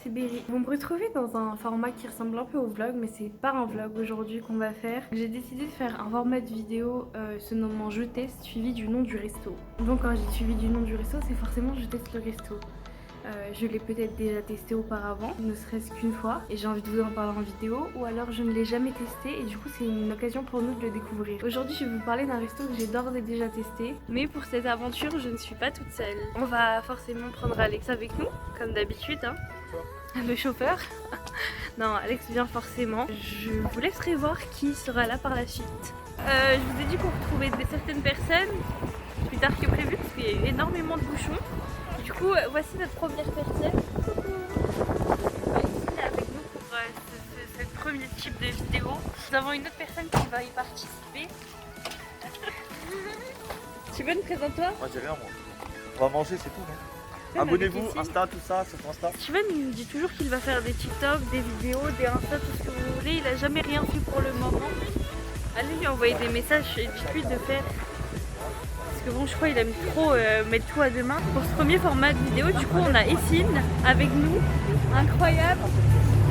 c'est Berry. Vous me retrouvez dans un format qui ressemble un peu au vlog, mais c'est pas un vlog aujourd'hui qu'on va faire. J'ai décidé de faire un format de vidéo se nommant Je teste, suivi du nom du resto. Donc quand j'ai suivi du nom du resto, c'est forcément je teste le resto. Je l'ai peut-être déjà testé auparavant, ne serait-ce qu'une fois, et j'ai envie de vous en parler en vidéo, ou alors je ne l'ai jamais testé et du coup c'est une occasion pour nous de le découvrir. Aujourd'hui je vais vous parler d'un resto que j'ai d'ores et déjà testé, mais pour cette aventure je ne suis pas toute seule. On va forcément prendre Alex avec nous, comme d'habitude, hein. Le chauffeur. Non, Alex vient forcément. Je vous laisserai voir qui sera là par la suite. Je vous ai dit qu'on retrouvait certaines personnes plus tard que prévu parce qu'il y a eu énormément de bouchons. Du coup, voici notre première personne. Ici avec nous pour ce premier type de vidéo. Nous avons une autre personne qui va y participer. Steven, présente-toi. Moi j'ai rien moi. On va manger, c'est tout. Hein. Abonnez-vous, Insta, tout ça, sur Insta. Steven il me dit toujours qu'il va faire des TikTok, des vidéos, des Insta, tout ce que vous voulez. Il a jamais rien fait pour le moment. Allez lui envoyer des messages et dites-lui de faire. Parce que bon, je crois qu'il aime trop mettre tout à deux mains. Pour ce premier format de vidéo, du coup, on a Essine avec nous. Incroyable.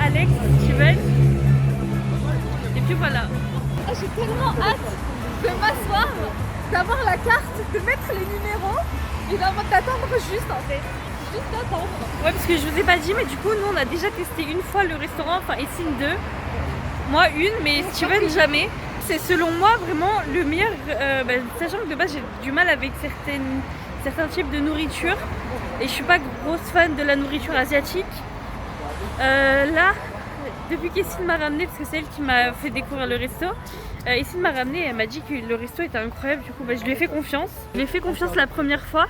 Alex, Steven. Et puis voilà. J'ai tellement hâte de m'asseoir, d'avoir la carte, de mettre les numéros et d'attendre juste en fait. Juste d'attendre. Ouais, parce que je vous ai pas dit, mais du coup, nous, on a déjà testé une fois le restaurant, enfin Essine 2. Moi, une, mais Steven, jamais. C'est selon moi vraiment le meilleur, sachant que de base j'ai du mal avec certains types de nourriture et je suis pas grosse fan de la nourriture asiatique. Là, depuis qu'Essine m'a ramené, parce que c'est elle qui m'a fait découvrir le resto, Essine m'a ramené et elle m'a dit que le resto était incroyable, du coup je lui ai fait confiance. Je lui ai fait confiance la première fois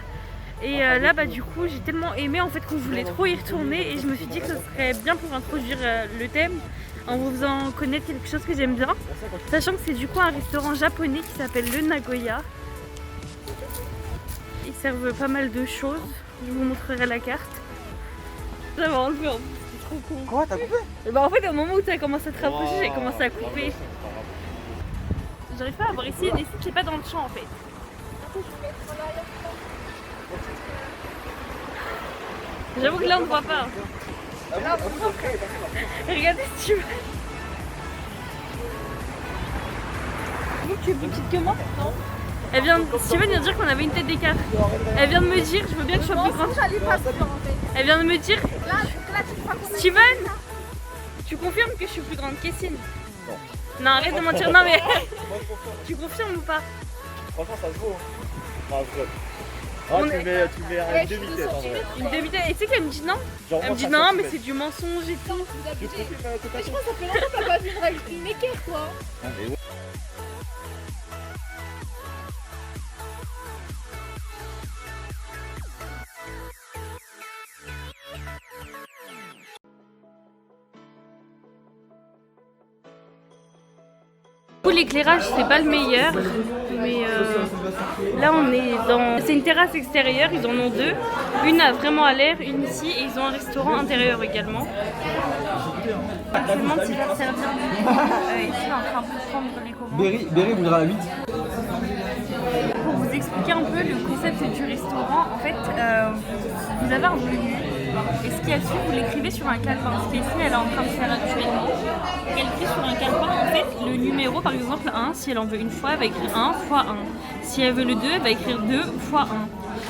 et là du coup j'ai tellement aimé en fait qu'on voulait trop y retourner et je me suis dit que ce serait bien pour introduire le thème en vous faisant connaître quelque chose que j'aime bien, sachant que c'est du coup un restaurant japonais qui s'appelle le Nagoya. Ils servent pas mal de choses, je vous montrerai la carte. J'avais enlevé en plus, c'est trop con. Quoi, t'as coupé? Et bah en fait au moment où tu as commencé à te rapprocher, j'ai commencé à couper. J'arrive pas à voir ici une Essine qui est pas dans le champ en fait. J'avoue que là on ne voit pas. Regardez si tu veux. Tu es plus petite que moi? Non. Steven vient de dire qu'on avait une tête d'écart. Elle vient de me dire, je veux bien que je sois plus grande. Elle vient de me dire, Steven, tu confirmes que je suis plus grande qu'Essine? Non. Non, arrête de mentir, non mais tu confirmes ou pas? Franchement ça se vaut. Hein. Non, je rigole. Ah, tu mets une demi-tête en vrai. Une demi-tête. Et tu sais qu'elle me dit non? Genre, Elle me dit non, mais c'est du mensonge et tout. Tu trouves que Je pense que ça fait longtemps que t'as pas vu une équerre toi. Ah, mais ouais. L'éclairage c'est pas le meilleur, mais là on est dans... C'est une terrasse extérieure, ils en ont deux. Une a vraiment à l'air, une ici, et ils ont un restaurant intérieur également. Je me demande si leur servir ici en train de prendre les commandes. Berry voudra la 8. Pour vous expliquer un peu le concept du restaurant, en fait vous avez un menu. Et ce qu'il y a dessus, vous l'écrivez sur un calepin. Ce qui est ici, elle est en train de faire actuellement. Elle écrit sur un calepin, en fait, le numéro, par exemple 1, si elle en veut une fois, elle va écrire 1 fois 1. Si elle veut le 2, elle va écrire 2 fois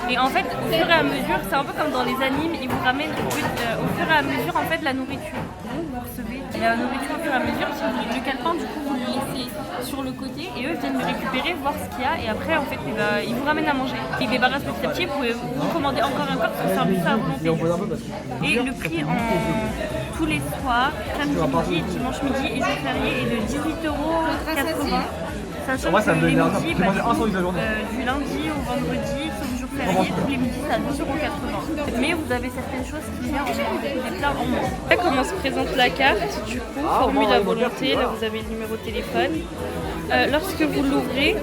1. Et en fait, au fur et à mesure, c'est un peu comme dans les animes, ils vous ramènent au fur et à mesure en fait la nourriture. Vous recevez la nourriture au fur et à mesure. Si vous voulez le calepin, du coup, vous le laissez sur le côté et eux viennent le récupérer, voir ce qu'il y a. Et après, en fait, ils vous ramènent à manger. Ils débarrassent petit à petit, vous pouvez vous commander encore et encore parce que c'est un peu ça à volonté. Et le prix en tous les soirs, samedi midi, dimanche midi et jour férié est de 18,80 €. Sachant que les midis, du lundi au vendredi, sauf jour férié, tous les midis c'est à 12,80 €. Mais vous avez certaines choses qui viennent des plats en moins. Là comment se présente la carte, du coup, formule à volonté, là vous avez le numéro de téléphone. Lorsque vous l'ouvrez,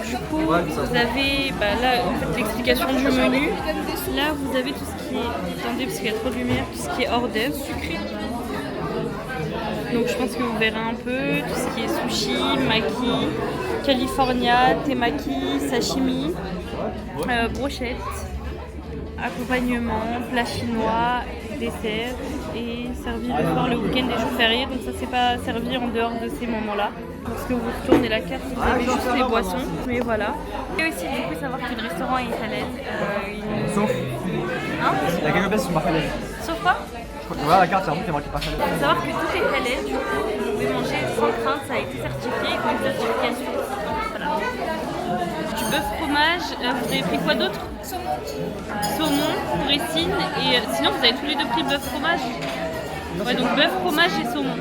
du coup, vous avez là en fait, l'explication du menu. Là, vous avez tout ce qui est. Attendez, parce qu'il y a trop de lumière, tout ce qui est hors d'œuvre, sucré. Donc, je pense que vous verrez un peu tout ce qui est sushi, maki, california, temaki, sashimi, brochette, accompagnement, plat chinois, dessert et servi le soir le week-end des jours fériés. Donc ça c'est pas servi en dehors de ces moments-là. Lorsque vous retournez la carte, vous avez juste les boissons. Mais voilà. Et aussi du coup savoir que le restaurant est halal. Sauf. Hein? Il y a quelques places qui sont marquées halal. Sauf quoi? Voilà la carte, c'est un truc qui est marqué pas halal. Il faut savoir que tout est halal, du coup vous pouvez manger sans crainte, ça a été certifié avec une certification. Voilà. Du bœuf fromage, vous avez pris quoi d'autre? Saumon, ricine et sinon vous avez tous les deux pris bœuf fromage. Ouais, donc bœuf fromage et saumon.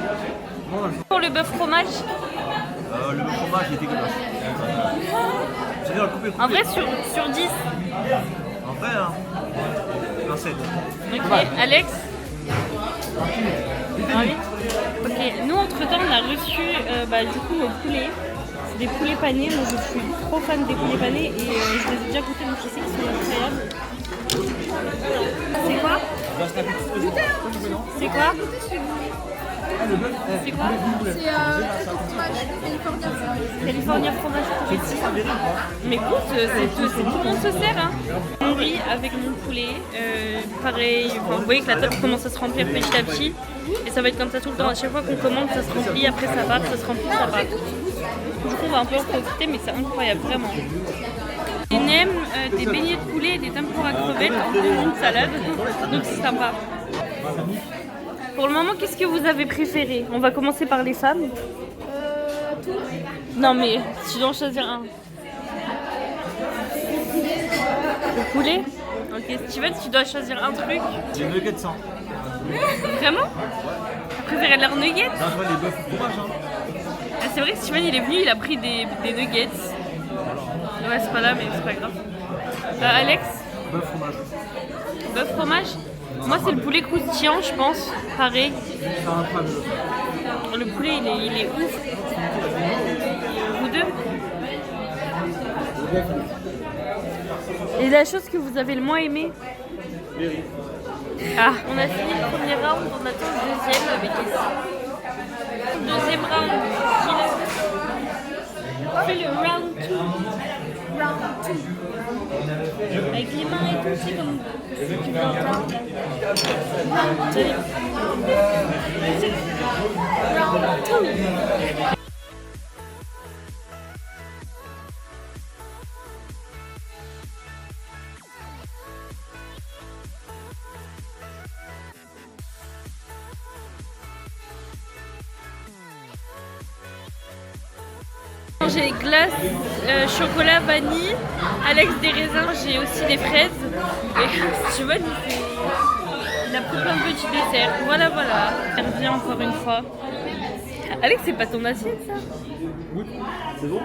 Pour le bœuf fromage, Le fromage il est dégueulasse. C'est-à-dire le couper. en vrai sur 10. En vrai, hein. Un 7. Ok, Alex? Ah oui. Ok, nous entre temps on a reçu du coup nos poulets. C'est des poulets panés, moi je suis trop fan des poulets panés et je les ai déjà goûtés donc je sais qu'ils sont incroyables. C'est quoi? C'est quoi? C'est quoi? C'est California fromage. Mais écoute, c'est tout le monde se sert. Hein. On riz avec mon poulet. Pareil, enfin, vous voyez que la table commence à se remplir petit à petit. Et ça va être comme ça tout le temps. À chaque fois qu'on commande, ça se remplit. Après, ça part, ça se remplit, ça part. Du coup, on va un peu en profiter, mais c'est incroyable, vraiment. Des nems, des beignets de poulet et des tempura crevettes en une salade. Donc c'est sympa. Pour le moment, qu'est-ce que vous avez préféré? On va commencer par les femmes. tout. Non mais, tu dois en choisir un. Le poulet? Ok, Steven, tu dois choisir un truc. J'ai nuggets sans. Vraiment? Tu préférais leurs nuggets? Non, je vois les bœufs au fromage. Hein. Ah, c'est vrai que Steven il est venu, il a pris des nuggets. Ouais, c'est pas là, mais c'est pas grave. Alex? Bœuf fromage. Bœuf fromage? Moi, c'est le poulet croustillant, je pense. Pareil. C'est incroyable. Le poulet, il est ouf. Vous deux? Et la chose que vous avez le moins aimé? Ah, on a fini le premier round, on attend le deuxième avec les... Deuxième round. On fait le round 2. Round 2. Avec les mains et tout, c'est comme tu veux entendre. Round 2. J'ai glace, chocolat, vanille, Alex des raisins, j'ai aussi des fraises. Et Steven, il a pris plein de petits desserts. Voilà, voilà. Il revient encore une fois. Alex, c'est pas ton assiette ça? Oui, c'est bon.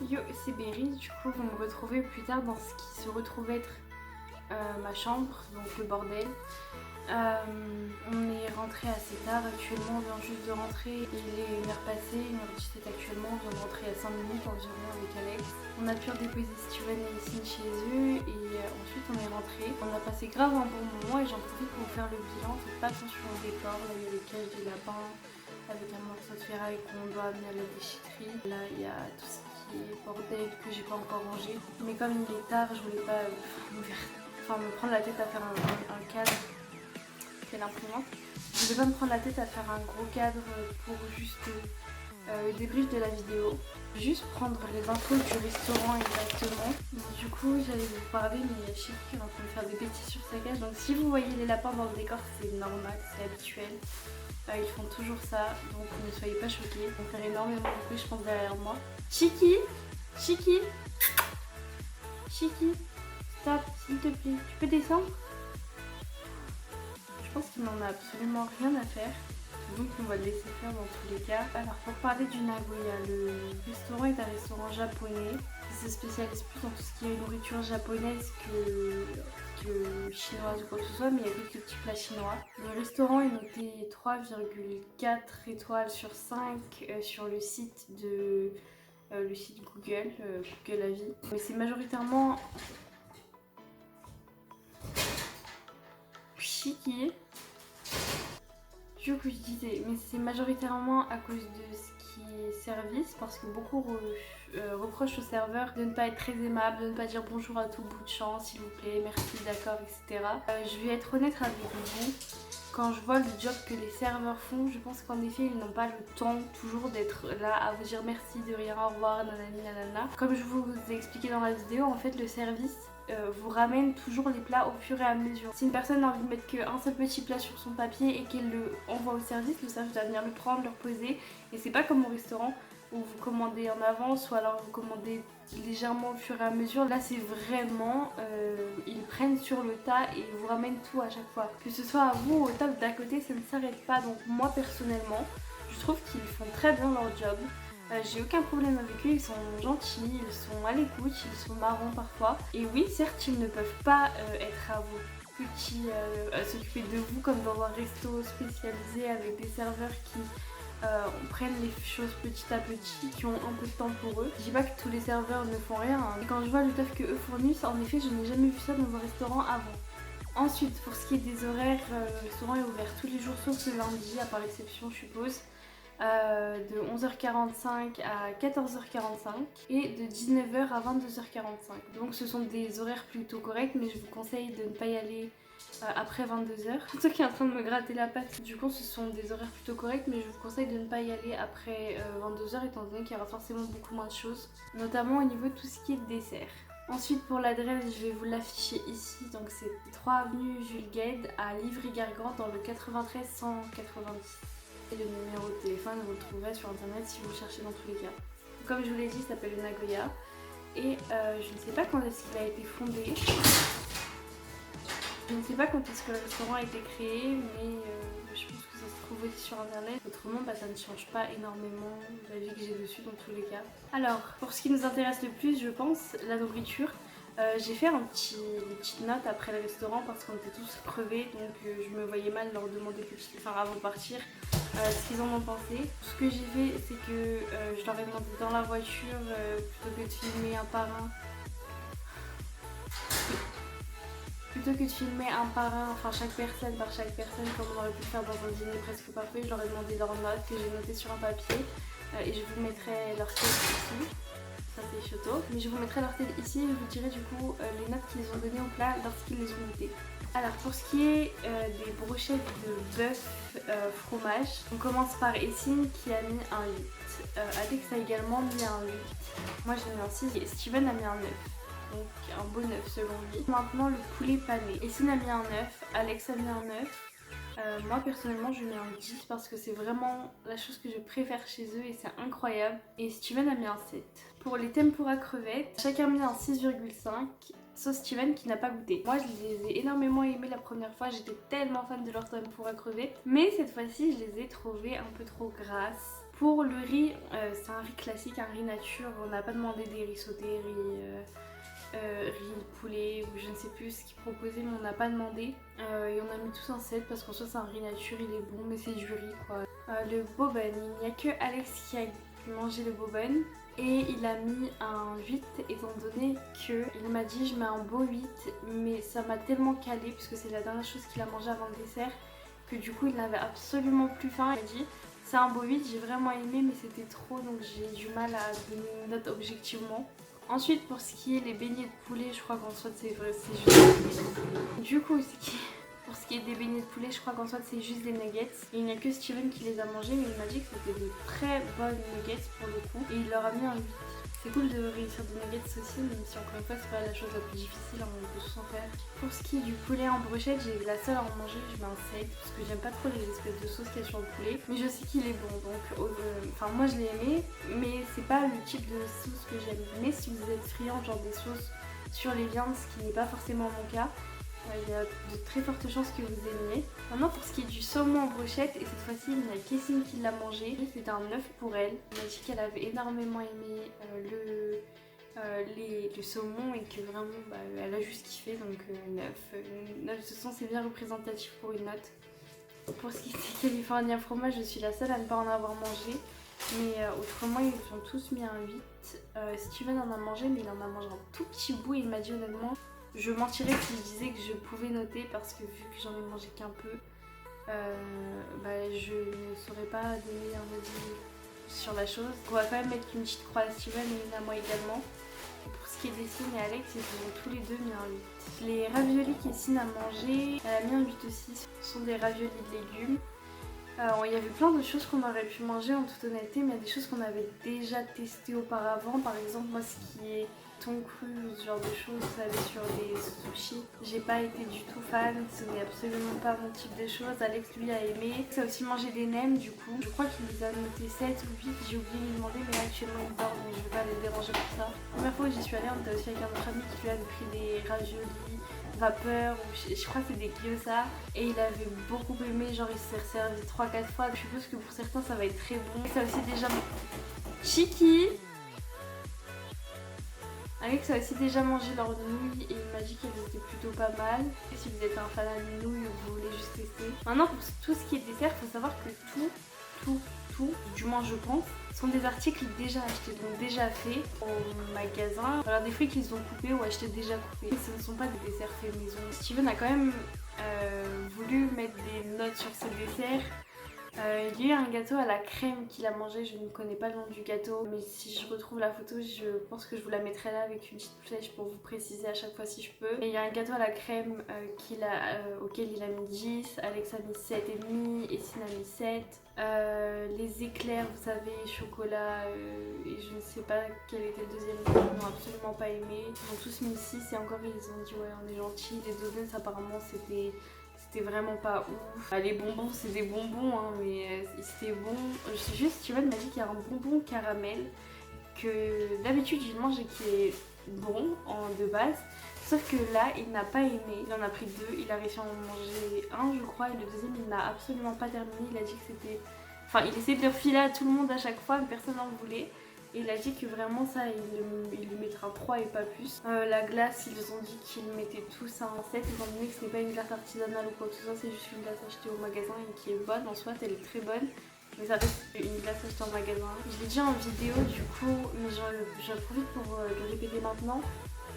Yo, c'est Berry, du coup vous me retrouvez plus tard dans ce qui se retrouve être ma chambre, donc le bordel. On est rentré assez tard actuellement, on vient juste de rentrer, il est 1h passée, 1h17 actuellement, on vient de rentrer à 5 minutes environ avec Alex. On a pu redéposer Steven et Yacine chez eux et ensuite on est rentré. On a passé grave un bon moment et j'en profite pour vous faire le bilan, faites pas attention au décor, là il y a les cages des lapins avec un morceau de ferraille qu'on doit amener à la déchetterie. Là il y a tout ce qui est bordel que j'ai pas encore rangé. Mais comme il est tard, je voulais pas me prendre la tête à faire un cadre. C'est l'imprimante. Je voulais pas me prendre la tête à faire un gros cadre pour juste le débrief de la vidéo. Juste prendre les infos du restaurant exactement. Donc, du coup j'allais vous parler mais je sais qu'il est en train de faire des bêtises sur sa cage. Donc si vous voyez les lapins dans le décor c'est normal, c'est habituel. Ils font toujours ça, donc ne soyez pas choqués. On fait énormément de bruit, je pense, derrière moi. Chiki, Chiki, Chiki, stop, s'il te plaît. Tu peux descendre? Je pense qu'il n'en a absolument rien à faire. Donc on va le laisser faire dans tous les cas. Alors pour parler du Nagoya, le restaurant est un restaurant japonais. Il se spécialise plus dans tout ce qui est nourriture japonaise que chinoise ou quoi que ce soit, mais il y a quelques petits plats chinois. Le restaurant est noté 3,4 étoiles sur 5 sur le site de le site Google, Google Avis. Mais c'est majoritairement Chiki. Du coup je disais, mais c'est majoritairement à cause de ce qui est service parce que beaucoup reprochent au serveur de ne pas être très aimable, de ne pas dire bonjour à tout bout de champ, s'il vous plaît, merci, d'accord, etc. Je vais être honnête avec vous. Quand je vois le job que les serveurs font, je pense qu'en effet ils n'ont pas le temps toujours d'être là à vous dire merci, de rien, au revoir, nanani nanana. Comme je vous ai expliqué dans la vidéo, en fait le service vous ramène toujours les plats au fur et à mesure. Si une personne a envie de mettre qu'un seul petit plat sur son papier et qu'elle le envoie au service va venir le prendre, le reposer. Et c'est pas comme au restaurant où vous commandez en avance ou alors vous commandez légèrement au fur et à mesure. Là c'est vraiment, ils prennent sur le tas et ils vous ramènent tout à chaque fois. Que ce soit à vous ou au table d'à côté, ça ne s'arrête pas. Donc moi personnellement, je trouve qu'ils font très bien leur job. J'ai aucun problème avec eux, ils sont gentils, ils sont à l'écoute, ils sont marrants parfois. Et oui, certes, ils ne peuvent pas être à vos petits, s'occuper de vous comme dans un resto spécialisé avec des serveurs qui prennent les choses petit à petit, qui ont un peu de temps pour eux. Je dis pas que tous les serveurs ne font rien, hein. Et quand je vois le taf que eux fournissent, en effet, je n'ai jamais vu ça dans un restaurant avant. Ensuite, pour ce qui est des horaires, le restaurant est ouvert tous les jours sauf le lundi, à part exception, je suppose. De 11h45 à 14h45 et de 19h à 22h45. Donc ce sont des horaires plutôt corrects, mais je vous conseille de ne pas y aller après 22h. Surtout qui est en train de me gratter la patte. Du coup ce sont des horaires plutôt corrects, mais je vous conseille de ne pas y aller après 22h étant donné qu'il y aura forcément beaucoup moins de choses, notamment au niveau de tout ce qui est dessert. Ensuite pour l'adresse, je vais vous l'afficher ici, donc c'est 3 avenue Jules Guesde à Livry-Gargan dans le 93 190. Et le numéro de téléphone, vous le trouverez sur internet si vous le cherchez dans tous les cas. Comme je vous l'ai dit, il s'appelle le Nagoya. Et je ne sais pas quand est-ce qu'il a été fondé. Je ne sais pas quand est-ce que le restaurant a été créé, mais je pense que ça se trouve aussi sur internet. Autrement, ça ne change pas énormément la vie que j'ai dessus dans tous les cas. Alors, pour ce qui nous intéresse le plus, je pense, la nourriture. J'ai fait des petites notes après le restaurant parce qu'on était tous crevés, donc je me voyais mal leur demander avant de partir ce qu'ils en ont pensé. Ce que j'ai fait, c'est que je leur ai demandé dans la voiture plutôt que de filmer un par un. Enfin chaque personne par chaque personne, comme on aurait pu le faire dans un dîner presque parfait, je leur ai demandé leurs notes que j'ai notées sur un papier et je vous mettrai leur tête ici. Ça c'est Choto. Mais je vous mettrai leur tête ici et je vous dirai du coup les notes qu'ils ont données au plat lorsqu'ils les ont notées. Alors pour ce qui est des brochettes de bœuf fromage, on commence par Essine qui a mis un 8. Alex a également mis un 8. Moi j'ai mis un 6 et Steven a mis un 9. Donc un beau 9 selon lui. Maintenant le poulet pané. Essine a mis un 9, Alex a mis un 9. Moi personnellement je mets un 10 parce que c'est vraiment la chose que je préfère chez eux et c'est incroyable. Et Steven a mis un 7. Pour les tempura crevettes, chacun a mis un 6,5 sauf Steven qui n'a pas goûté. Moi je les ai énormément aimés la première fois, j'étais tellement fan de leur tempura crevettes. Mais cette fois-ci je les ai trouvées un peu trop grasses. Pour le riz, c'est un riz classique, un riz nature, on n'a pas demandé des riz sautés, riz poulet ou je ne sais plus ce qu'ils proposaient, mais on n'a pas demandé et on a mis tous un 7 parce qu'en soi c'est un riz nature, il est bon mais c'est du riz quoi. Le boban, il n'y a que Alex qui a mangé le boban et il a mis un 8 étant donné que il m'a dit je mets un beau 8 mais ça m'a tellement calé puisque c'est la dernière chose qu'il a mangé avant le dessert que du coup il n'avait absolument plus faim. Il m'a dit c'est un beau 8, j'ai vraiment aimé mais c'était trop donc j'ai du mal à donner une note objectivement. Ensuite pour ce qui est les beignets de poulet, je crois qu'en soit c'est vrai, c'est juste... Du coup pour ce qui est des beignets de poulet, je crois qu'en soit c'est juste des nuggets. Et il n'y a que Steven qui les a mangés mais il m'a dit que c'était de très bonnes nuggets pour le coup. Et il leur a mis un 8. C'est cool de réussir des nuggets aussi, même si encore une fois c'est pas la chose la plus difficile, on peut tous en faire. Pour ce qui est du poulet en brochette, j'ai la seule à en manger, je mets un 7 parce que j'aime pas trop les espèces de sauces qu'il y a sur le poulet. Mais je sais qu'il est bon, donc moi je l'ai aimé, mais c'est pas le type de sauce que j'aime. Mais si vous êtes friand genre des sauces sur les viandes, ce qui n'est pas forcément mon cas, il y a de très fortes chances que vous aimiez. Maintenant pour ce qui est du saumon en brochette, et cette fois-ci il y a Kessine qui l'a mangé, c'était un 9 pour elle. Elle m'a dit qu'elle avait énormément aimé le saumon et que vraiment elle a juste kiffé, donc 9. 9 de toute façon c'est bien représentatif pour une note. Pour ce qui est des California fromage, je suis la seule à ne pas en avoir mangé. Mais autrement ils ont tous mis un 8. Steven en a mangé mais il en a mangé un tout petit bout et il m'a dit honnêtement je mentirais si je disais que je pouvais noter parce que vu que j'en ai mangé qu'un peu, je ne saurais pas donner un avis sur la chose. On va quand même mettre une petite croix à Steven et une à moi également. Et pour ce qui est d'Essine et Alex, ils ont tous les deux mis un 8. Les raviolis qu'Essine a mangé, elle a mis un 8 aussi. Ce sont des raviolis de légumes. Il y avait plein de choses qu'on aurait pu manger en toute honnêteté, mais il y a des choses qu'on avait déjà testées auparavant. Par exemple, moi, ce qui est thon cru ou ce genre de choses, vous savez, sur des sushis, j'ai pas été du tout fan, ce n'est absolument pas mon type de choses. Alex, lui, a aimé. Ça a aussi mangé des nems, du coup. Je crois qu'il les a notés 7 ou 8, j'ai oublié de lui demander, mais là, actuellement, il dort, donc je vais pas les déranger pour ça. La première fois où j'y suis allée, on était aussi avec un autre ami qui lui avait pris des raviolis vapeur, ou je crois que c'est des gyoza, et il avait beaucoup aimé, genre il s'est servi 3-4 fois. Je suppose que pour certains ça va être très bon. Ça aussi déjà Chiki, Alex a aussi déjà mangé leurs nouilles et il m'a dit qu'elles étaient plutôt pas mal. Et si vous êtes un fan de nouilles ou vous voulez juste tester. Maintenant pour tout ce qui est dessert, il faut savoir que tout, du moins je pense, sont des articles déjà achetés, donc déjà faits au magasin. Alors des fruits qu'ils ont coupés ou achetés déjà coupés. Mais ce ne sont pas des desserts faits maison. Steven a quand même voulu mettre des notes sur ce dessert. Il y a eu un gâteau à la crème qu'il a mangé, je ne connais pas le nom du gâteau, mais si je retrouve la photo, je pense que je vous la mettrai là avec une petite flèche pour vous préciser à chaque fois si je peux. Et il y a un gâteau à la crème auquel il a mis 10, Alex a mis 7,5, Essine a mis 7. Les éclairs, vous savez, chocolat, et je ne sais pas quel était le deuxième, ils n'ont absolument pas aimé. Ils ont tous mis 6 et encore ils ont dit ouais on est gentils. Les donuts apparemment c'était vraiment pas ouf. Les bonbons c'est des bonbons hein, mais c'était bon. Juste Steven m'a dit qu'il y a un bonbon caramel que d'habitude il mange et qui est bon de base. Sauf que là il n'a pas aimé, il en a pris 2, il a réussi à en manger un je crois et le deuxième il n'a absolument pas terminé. Il a dit que c'était... Enfin il essayait de le refiler à tout le monde à chaque fois mais personne n'en voulait. Et il a dit que vraiment ça il lui mettra un 3 et pas plus. La glace ils ont dit qu'ils mettaient tous un 7 étant donné que ce n'est pas une glace artisanale ou quoi que ce soit, c'est juste une glace achetée au magasin et qui est bonne en soi, elle est très bonne. Mais ça reste une glace achetée en magasin. Je l'ai dit en vidéo du coup, mais j'en profite pour le répéter maintenant.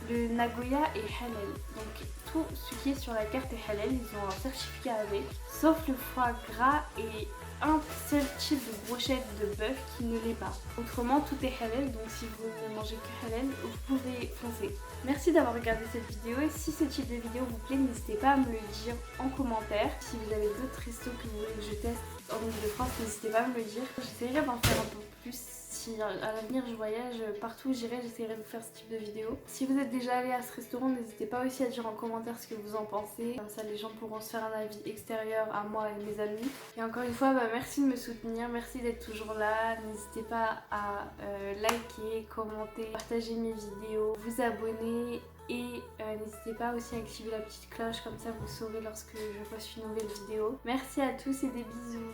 Le Nagoya est halal, donc tout ce qui est sur la carte est halal, ils ont un certificat avec, sauf le foie gras et un seul type de brochette de bœuf qui ne l'est pas. Autrement tout est halal, donc si vous ne mangez que halal, vous pouvez foncer. Merci d'avoir regardé cette vidéo et si ce type de vidéo vous plaît, n'hésitez pas à me le dire en commentaire. Si vous avez d'autres restos que vous voulez que je teste en Ile-de-France, n'hésitez pas à me le dire. J'essaierai d'en faire un peu plus. Si à l'avenir je voyage partout où j'irai, j'essaierai de faire ce type de vidéo. Si vous êtes déjà allé à ce restaurant, n'hésitez pas aussi à dire en commentaire ce que vous en pensez. Comme ça les gens pourront se faire un avis extérieur à moi et mes amis. Et encore une fois, merci de me soutenir, merci d'être toujours là. N'hésitez pas à liker, commenter, partager mes vidéos, vous abonner. Et n'hésitez pas aussi à activer la petite cloche, comme ça vous saurez lorsque je poste une nouvelle vidéo. Merci à tous et des bisous.